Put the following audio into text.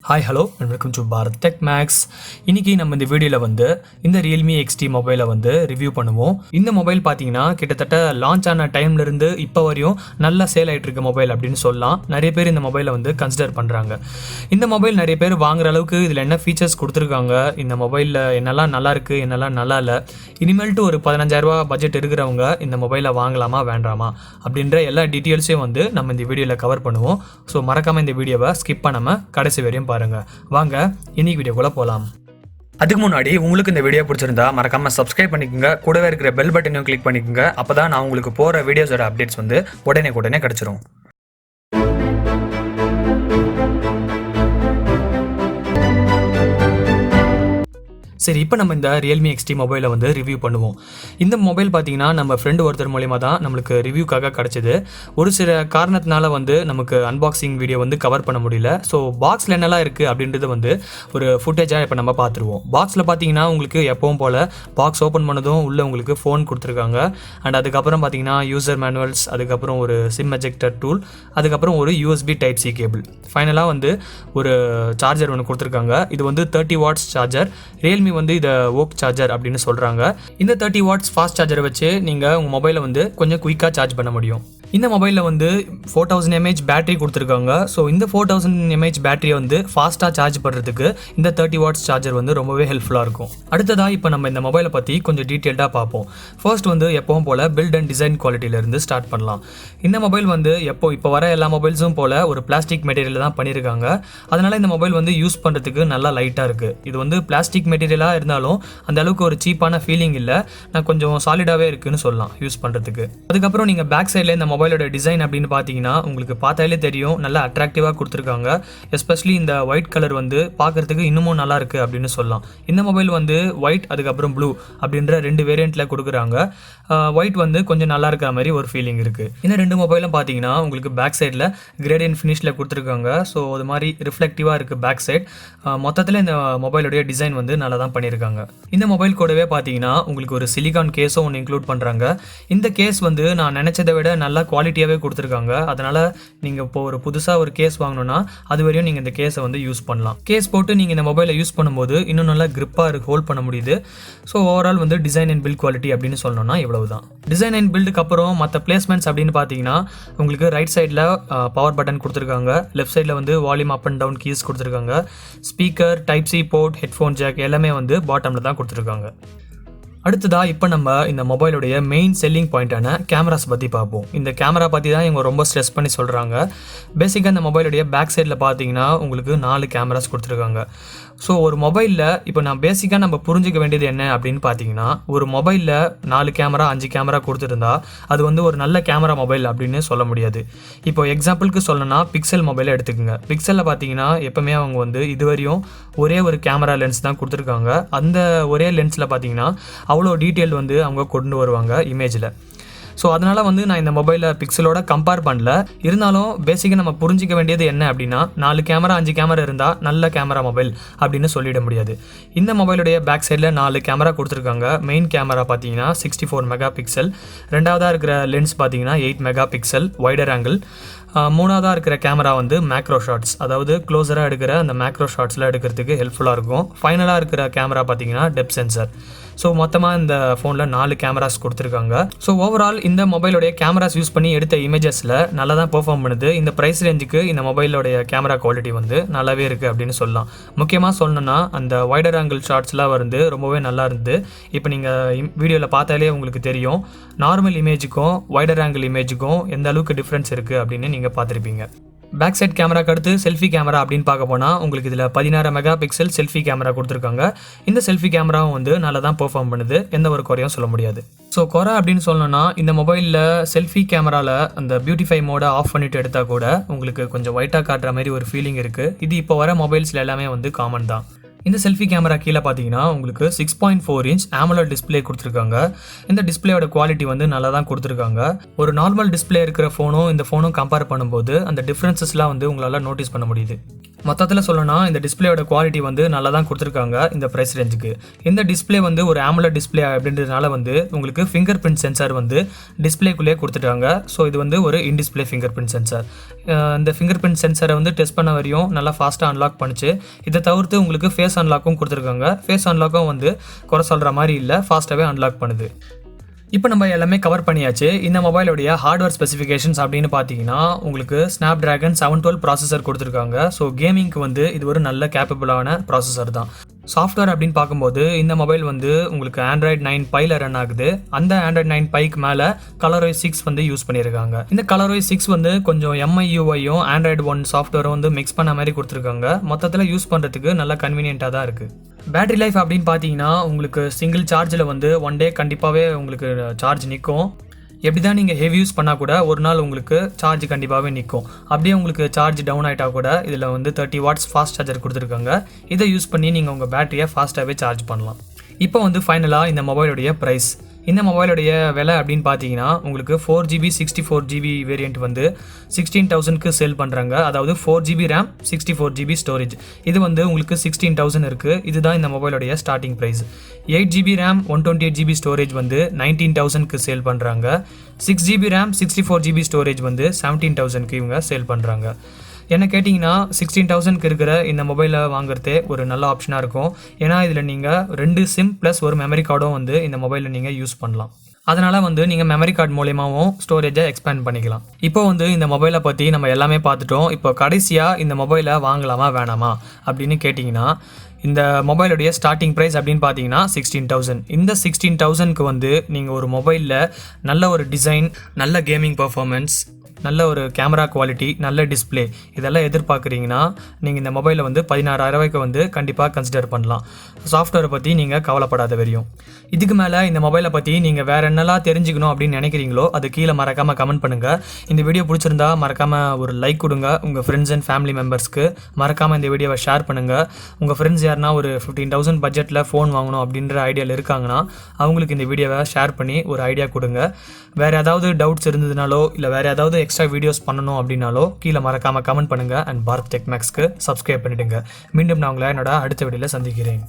Hi, hello and welcome to Bharat Tech Max. இன்னைக்கு நம்ம இந்த வீடியோல இந்த REALME XT மொபைலை ரிவ்யூ பண்ணுவோம். இந்த மொபைல் பாத்தீங்கன்னா கிட்டத்தட்ட லான்ச் ஆன டைம்ல இருந்து இப்போ வரையும் நல்ல சேல் ஆயிட்டு இருக்க மொபைல் அப்படின்னு சொல்லலாம். நிறைய பேர் இந்த மொபைலை கன்சிடர் பண்றாங்க. இந்த மொபைல் நிறைய பேர் வாங்குற அளவுக்கு இதுல என்ன ஃபீச்சர்ஸ் கொடுத்துருக்காங்க, இந்த மொபைல்ல என்னெல்லாம் நல்லா இருக்கு, என்னெல்லாம் நல்லா இல்லை, இனிமேல்ட்டு ஒரு 15,000 ரூபாய் பட்ஜெட் இருக்கிறவங்க இந்த மொபைலை வாங்கலாமா வேண்டாமா அப்படின்ற எல்லா டீட்டெயில்ஸையும் நம்ம இந்த வீடியோவில் கவர் பண்ணுவோம். ஸோ மறக்காம இந்த வீடியோவை ஸ்கிப் பண்ணாம கடைசி வரையும் பாருங்க. வாங்க இன்னைக்கு வீடியோக்குள்ள போலாம். அதுக்கு முன்னாடி உங்களுக்கு இந்த வீடியோ பிடிச்சிருந்தா மறக்காம சப்ஸ்கிரைப் பண்ணிக்கோங்க, கூடவே இருக்கிற பெல் பட்டனையும் கிளிக் பண்ணிக்கோங்க. அப்பதான் நான் உங்களுக்கு போற வீடியோஸோட அப்டேட்ஸ் உடனே கிடைச்சிரும். சரி, இப்போ நம்ம இந்த REALME XT மொபைலை ரிவ்யூ பண்ணுவோம். இந்த மொபைல் பார்த்தீங்கன்னா நம்ம ஃப்ரெண்டு ஒருத்தர் மூலிமா தான் நம்மளுக்கு ரிவ்யூக்காக கிடச்சிது. ஒரு சில காரணத்தினால நமக்கு அன்பாக்சிங் வீடியோ கவர் பண்ண முடியல. ஸோ பாக்ஸில் என்னெல்லாம் இருக்குது அப்படின்றது ஒரு ஃபுட்டேஜாக இப்போ நம்ம பார்த்துருவோம். பாக்ஸில் பார்த்தீங்கன்னா உங்களுக்கு எப்பவும் போல் பாக்ஸ் ஓப்பன் பண்ணதும் உள்ளே உங்களுக்கு ஃபோன் கொடுத்துருக்காங்க. அண்ட் அதுக்கப்புறம் பார்த்தீங்கன்னா யூசர் மேனுவல்ஸ், அதுக்கப்புறம் ஒரு சிம் எஜெக்டர் டூல், அதுக்கப்புறம் ஒரு USB Type-C கேபிள், ஃபைனலாக ஒரு சார்ஜர் ஒன்று கொடுத்துருக்காங்க. இது 30 வாட்ஸ் சார்ஜர். REALME இதை ஓக் சார்ஜர் அப்படின்னு சொல்கிறாங்க. இந்த 30 வாட்ஸ் ஃபாஸ்ட் சார்ஜரை வச்சு நீங்கள் உங்கள் மொபைலை கொஞ்சம் குயிக்காக சார்ஜ் பண்ண முடியும். இந்த மொபைலில் 4000 mAh பேட்டரி கொடுத்துருக்காங்க. ஸோ இந்த 4000 mAh பேட்டரியை ஃபாஸ்ட்டாக சார்ஜ் பண்ணுறதுக்கு இந்த 30 வாட்ஸ் சார்ஜர் ரொம்பவே ஹெல்ப்ஃபுல்லாக இருக்கும். அடுத்ததாக இப்போ நம்ம இந்த மொபைலை பற்றி கொஞ்சம் டீட்டெயில்டாக பார்ப்போம். ஃபர்ஸ்ட் எப்பவும் போல் பில்ட் அண்ட் டிசைன் குவாலிட்டியிலேருந்து ஸ்டார்ட் பண்ணலாம். இந்த மொபைல் இப்போ வர எல்லா மொபைல்ஸும் போல் ஒரு பிளாஸ்டிக் மெட்டீரியல் தான் பண்ணியிருக்காங்க. அதனால் இந்த மொபைல் யூஸ் பண்ணுறதுக்கு நல்லா லைட்டாக இருக்குது. இது பிளாஸ்டிக் மெட்டீரியலாக இருந்தாலும் அந்த அளவுக்கு ஒரு சீப்பான ஃபீலிங் இல்லை, நான் கொஞ்சம் சாலிடாகவே இருக்குன்னு சொல்லலாம் யூஸ் பண்ணுறதுக்கு. அதுக்கப்புறம் நீங்கள் பேக் சைடில் இந்த மொபைலோட டிசைன் அப்படின்னு பார்த்தீங்கன்னா உங்களுக்கு பார்த்தாலே தெரியும், நல்லா அட்ராக்டிவாக கொடுத்துருக்காங்க. எஸ்பெஷலி இந்த ஒயிட் கலர் பார்க்கறதுக்கு இன்னமும் நல்லா இருக்குது அப்படின்னு சொல்லலாம். இந்த மொபைல் ஒயிட் அதுக்கப்புறம் ப்ளூ அப்படின்ற 2 வேரியண்ட்டில் கொடுக்குறாங்க. ஒயிட் கொஞ்சம் நல்லா இருக்கிற மாதிரி ஒரு ஃபீலிங் இருக்குது. இந்த 2 மொபைலும் பார்த்தீங்கன்னா உங்களுக்கு பேக் சைடில் கிரேடியன்ட் ஃபினிஷில் கொடுத்துருக்காங்க. ஸோ அது மாதிரி ரிஃப்ளெக்டிவாக இருக்குது பேக் சைட். மொத்தத்தில் இந்த மொபைலுடைய டிசைன் நல்லா தான் பண்ணியிருக்காங்க. இந்த மொபைல் கூடவே பார்த்தீங்கன்னா உங்களுக்கு ஒரு சிலிகான் கேஸும் ஒன்று இன்க்ளூட் பண்ணுறாங்க. இந்த கேஸ் நான் நினச்சதை விட நல்லா குவாலிட்டியாகவே கொடுத்துருக்காங்க. அதனால் நீங்கள் இப்போ ஒரு புதுசாக ஒரு கேஸ் வாங்கணும்னா அது வரையும் நீங்கள் இந்த கேஸை யூஸ் பண்ணலாம். கேஸ் போட்டு நீங்கள் இந்த மொபைலை யூஸ் பண்ணும்போது இன்னும் நல்லா கிரிப்பாக ஹோல்ட் பண்ண முடியுது. So overall design and build quality அப்படின்னு சொல்லணும்னா இவ்வளவுதான். டிசைன் அண்ட் பில்டுக்கு அப்புறம் மற்ற பிளேஸ்மெண்ட்ஸ் அப்படின்னு பார்த்தீங்கன்னா உங்களுக்கு ரைட் சைடில் பவர் பட்டன் கொடுத்துருக்காங்க, லெஃப்ட் சைடில் volume up and down keys கொடுத்துருக்காங்க, speaker, Type-C port, headphone jack எல்லாமே பாட்டமில் தான் கொடுத்துருக்காங்க. அடுத்ததாக இப்போ நம்ம இந்த மொபைலுடைய மெயின் செல்லிங் பாயிண்டான கேமராஸ் பற்றி பார்ப்போம். இந்த கேமரா பற்றி தான் இவங்க ரொம்ப ஸ்ட்ரெஸ் பண்ணி சொல்கிறாங்க. பேசிக்காக இந்த மொபைலுடைய பேக் சைடில் பார்த்தீங்கன்னா உங்களுக்கு 4 கேமராஸ் கொடுத்துருக்காங்க. ஸோ ஒரு மொபைலில் இப்போ பேசிக்காக நம்ம புரிஞ்சிக்க வேண்டியது என்ன அப்படின்னு பார்த்தீங்கன்னா, ஒரு மொபைலில் 4 கேமரா 5 கேமரா கொடுத்துருந்தா அது ஒரு நல்ல கேமரா மொபைல் அப்படின்னு சொல்ல முடியாது. இப்போ எக்ஸாம்பிளுக்கு சொல்லணும்னா பிக்சல் மொபைலை எடுத்துக்கோங்க. பிக்சலில் பார்த்தீங்கன்னா எப்போவுமே அவங்க இதுவரையும் ஒரே ஒரு கேமரா லென்ஸ் தான் கொடுத்துருக்காங்க. அந்த ஒரே லென்ஸில் பார்த்தீங்கன்னா அவ்வளோ டீட்டெயில் அவங்க கொண்டு வருவாங்க இமேஜில். ஸோ அதனால் நான் இந்த மொபைலை பிக்சலோட கம்பேர் பண்ணல. இருந்தாலும் பேசிக்காக நம்ம புரிஞ்சிக்க வேண்டியது என்ன அப்படின்னா, 4 கேமரா 5 கேமரா இருந்தால் நல்ல கேமரா மொபைல் அப்படின்னு சொல்லிட முடியாது. இந்த மொபைலுடைய பேக் சைடில் 4 கேமரா கொடுத்துருக்காங்க. மெயின் கேமரா பார்த்தீங்கன்னா 64 மெகா பிக்சல், ரெண்டாவதாக இருக்கிற லென்ஸ் பார்த்தீங்கன்னா 8 மெகா பிக்சல் வைடர் ஆங்கிள், மூணாவதாக இருக்கிற கேமரா மேக்ரோ ஷாட்ஸ், அதாவது க்ளோஸராக எடுக்கிற அந்த மேக்ரோ ஷாட்ஸில் எடுக்கிறதுக்கு ஹெல்ப்ஃபுல்லாக இருக்கும். ஃபைனலாக இருக்கிற கேமரா பார்த்தீங்கன்னா டெப்த் சென்சர். ஸோ மொத்தமாக இந்த ஃபோனில் 4 கேமராஸ் கொடுத்துருக்காங்க. ஸோ ஓவரால் இந்த மொபைலுடைய கேமராஸ் யூஸ் பண்ணி எடுத்த இமேஜஸில் நல்லா தான் பெர்ஃபார்ம் பண்ணுது. இந்த ப்ரைஸ் ரேஞ்சுக்கு இந்த மொபைலோடைய கேமரா குவாலிட்டி நல்லாவே இருக்குது அப்படின்னு சொல்லலாம். முக்கியமாக சொல்லணும்னா அந்த வைடர் ஆங்கிள் ஷாட்ஸ்லாம் ரொம்பவே நல்லா இருந்தது. இப்போ நீங்கள் வீடியோவில் பார்த்தாலே உங்களுக்கு தெரியும், நார்மல் இமேஜுக்கும் வைடர் ஆங்கிள் இமேஜுக்கும் எந்த அளவுக்கு டிஃப்ரென்ஸ் இருக்குது அப்படின்னு நீங்கள் பார்த்துருப்பீங்க. பேக் சைட் கேமராக்கு அடுத்து செல்ஃபி கேமரா அப்படின்னு பார்க்க போனால் உங்களுக்கு இதில் 16 மெகா பிக்சல் செல்ஃபி கேமரா கொடுத்துருக்காங்க. இந்த செல்ஃபி கேமராவும் நல்லா தான் பெர்ஃபார்ம் பண்ணுது, எந்த ஒரு குறையும் சொல்ல முடியாது. ஸோ குறை அப்படின்னு சொல்லணும்னா, இந்த மொபைலில் செல்ஃபி கேமராவில் அந்த பியூட்டிஃபை மோடை ஆஃப் பண்ணிட்டு எடுத்தால் கூட உங்களுக்கு கொஞ்சம் ஒயிட்டாக காட்டுற மாதிரி ஒரு ஃபீலிங் இருக்குது. இது இப்போ வர மொபைல்ஸில் எல்லாமே காமன் தான். இந்த செல்ஃபி கேமரா கீழே பார்த்தீங்கன்னா உங்களுக்கு 6.4 இன்ச் AMOLED டிஸ்பிளே கொடுத்துருக்காங்க. இந்த டிஸ்பிளேயோட குவாலிட்டி நல்லா தான் கொடுத்துருக்காங்க. ஒரு நார்மல் டிஸ்பிளே இருக்கிற ஃபோனும் இந்த ஃபோனும் கம்பேர் பண்ணும்போது அந்த டிஃப்ரென்சஸ்லாம் உங்களால் நோட்டீஸ் பண்ண முடியுது. மொத்தத்தில் சொல்லணும்னா இந்த டிஸ்பிளேயோட குவாலிட்டி வந்து நல்லா தான் கொடுத்துருக்காங்க இந்த ப்ரைஸ் ரேஞ்சுக்கு. இந்த டிஸ்பிளே வந்து ஒரு AMOLED டிஸ்பிளே அப்படின்றதுனால வந்து உங்களுக்கு ஃபிங்கர் பிரிண்ட் சென்சார் வந்து டிஸ்பிளேக்குள்ளேயே கொடுத்துட்டாங்க. ஸோ இது வந்து ஒரு in display finger print sensor. இந்த ஃபிங்கர் பிரிண்ட் சென்சாரை வந்து டெஸ்ட் பண்ண வரையும் நல்லா ஃபாஸ்ட்டாக அன்லாக் பண்ணிச்சு. இதை தவிர்த்து உங்களுக்கு ஃபேஸ் அன்லாக்கும் கொடுத்துருக்காங்க. ஃபேஸ் அன்லாக்கும் வந்து குறை சொல்கிற மாதிரி இல்லை, ஃபாஸ்ட்டாகவே அன்லாக் பண்ணுது. இப்போ நம்ம எல்லாமே கவர் பண்ணியாச்சு. இந்த மொபைலோடைய ஹார்ட்வேர் ஸ்பெசிஃபிகேஷன்ஸ் அப்படின்னு பார்த்தீங்கன்னா உங்களுக்கு Snapdragon 712 ப்ராசஸர் கொடுத்துருக்காங்க. ஸோ கேமிங்க்கு வந்து இது ஒரு நல்ல கேப்பபிளான ப்ராசஸர் தான். சாஃப்ட்வேர் அப்படின்னு பார்க்கும்போது இந்த மொபைல் வந்து உங்களுக்கு Android 9 Pieல ரன் ஆகுது. அந்த Android 9 Pieக்கு மேலே ColorOS 6 வந்து யூஸ் பண்ணியிருக்காங்க. இந்த ColorOS 6 வந்து கொஞ்சம் MIUIயும் Android 1 சாஃப்ட்வேரும் வந்து மிக்ஸ் பண்ண மாதிரி கொடுத்துருக்காங்க. மொத்தத்தில் யூஸ் பண்ணுறதுக்கு நல்லா கன்வீனியண்ட்டாக தான் இருக்குது. பேட்டரி லைஃப் அப்படின்னு பார்த்தீங்கன்னா உங்களுக்கு சிங்கிள் சார்ஜில் வந்து 1 டே கண்டிப்பாகவே உங்களுக்கு சார்ஜ் நிற்கும். எப்படி தான் நீங்கள் ஹெவி யூஸ் பண்ணால் கூட ஒரு நாள் உங்களுக்கு சார்ஜ் கண்டிப்பாகவே நிற்கும். அப்படியே உங்களுக்கு சார்ஜ் டவுன் ஆகிட்டா கூட இதில் வந்து 30 வாட்ஸ் ஃபாஸ்ட் சார்ஜர் கொடுத்துருக்காங்க. இதை யூஸ் பண்ணி நீங்கள் உங்கள் பேட்டரியை ஃபாஸ்ட்டாகவே சார்ஜ் பண்ணலாம். இப்போ வந்து ஃபைனலாக இந்த மொபைலுடைய ப்ரைஸ். இந்த மொபைலுடைய விலை அப்படின்னு பார்த்தீங்கன்னா உங்களுக்கு 4GB 64GB வேரியண்ட் வந்து 16,000க்கு சேல் பண்ணுறாங்க. அதாவது 4GB RAM 64GB ஸ்டோரேஜ். இது வந்து உங்களுக்கு 16,000 இருக்குது. இதுதான் இந்த மொபைலுடைய starting price. 8GB RAM 128GB storage வந்து 19,000க்கு சேல் பண்ணுறாங்க. 6GB RAM 64GB ஸ்டோரேஜ் வந்து 17,000க்கு இவங்க சேல் பண்ணுறாங்க. என்ன கேட்டிங்கன்னா 16,000க்கு இருக்கிற இந்த மொபைலை வாங்குறதே ஒரு நல்ல ஆப்ஷனாக இருக்கும். ஏன்னா இதில் நீங்கள் 2 சிம் ப்ளஸ் ஒரு மெமரி கார்டும் வந்து இந்த மொபைலில் நீங்கள் யூஸ் பண்ணலாம். அதனால் வந்து நீங்கள் மெமரி கார்டு மூலியமாகவும் ஸ்டோரேஜை எக்ஸ்பேண்ட் பண்ணிக்கலாம். இப்போ வந்து இந்த மொபைலை பற்றி நம்ம எல்லாமே பார்த்துட்டோம். இப்போ கடைசியாக இந்த மொபைலை வாங்கலாமா வேணாமா அப்படின்னு கேட்டிங்கன்னா இந்த மொபைலுடைய ஸ்டார்டிங் ப்ரைஸ் அப்படின்னு பார்த்தீங்கன்னா 16,000. இந்த 16,000க்கு வந்து நீங்கள் ஒரு மொபைலில் நல்ல ஒரு டிசைன், நல்ல கேமிங் பர்ஃபார்மன்ஸ், நல்ல ஒரு கேமரா குவாலிட்டி, நல்ல டிஸ்பிளே இதெல்லாம் எதிர்பார்க்குறீங்கன்னா நீங்கள் இந்த மொபைலை வந்து 16,000 ரூபாய்க்கு வந்து கண்டிப்பாக கன்சிடர் பண்ணலாம். சாஃப்ட்வேரை பற்றி நீங்கள் கவலைப்படாத வரையும். இதுக்கு மேலே இந்த மொபைலை பற்றி நீங்கள் வேறு என்னெல்லாம் தெரிஞ்சுக்கணும் அப்படின்னு நினைக்கிறீங்களோ அது கீழே மறக்காமல் கமெண்ட் பண்ணுங்கள். இந்த வீடியோ பிடிச்சிருந்தா மறக்காமல் ஒரு லைக் கொடுங்க. உங்கள் ஃப்ரெண்ட்ஸ் அண்ட் ஃபேமிலி மெம்பர்ஸ்க்கு மறக்காமல் இந்த வீடியோவை ஷேர் பண்ணுங்கள். உங்கள் ஃப்ரெண்ட்ஸ் யாருன்னா ஒரு 15,000 பட்ஜெட்டில் ஃபோன் வாங்கணும் அப்படின்ற ஐடியாவில் இருக்காங்கன்னா அவங்களுக்கு இந்த வீடியோவை ஷேர் பண்ணி ஒரு ஐடியா கொடுங்க. வேறு ஏதாவது டவுட்ஸ் இருந்ததுனாலோ இல்லை வேறு ஏதாவது எக்ஸ்ட்ரா வீடியோஸ் பண்ணணும் அப்படின்னாலோ கீழே மறக்காமல் கமெண்ட் பண்ணுங்கள். அண்ட் பாரத் டெக் மேக்ஸ்க்கு சப்ஸ்கிரைப் பண்ணிவிடுங்க. மீண்டும் நான் உங்களை என்னோட அடுத்த வீடியோவில் சந்திக்கிறேன்.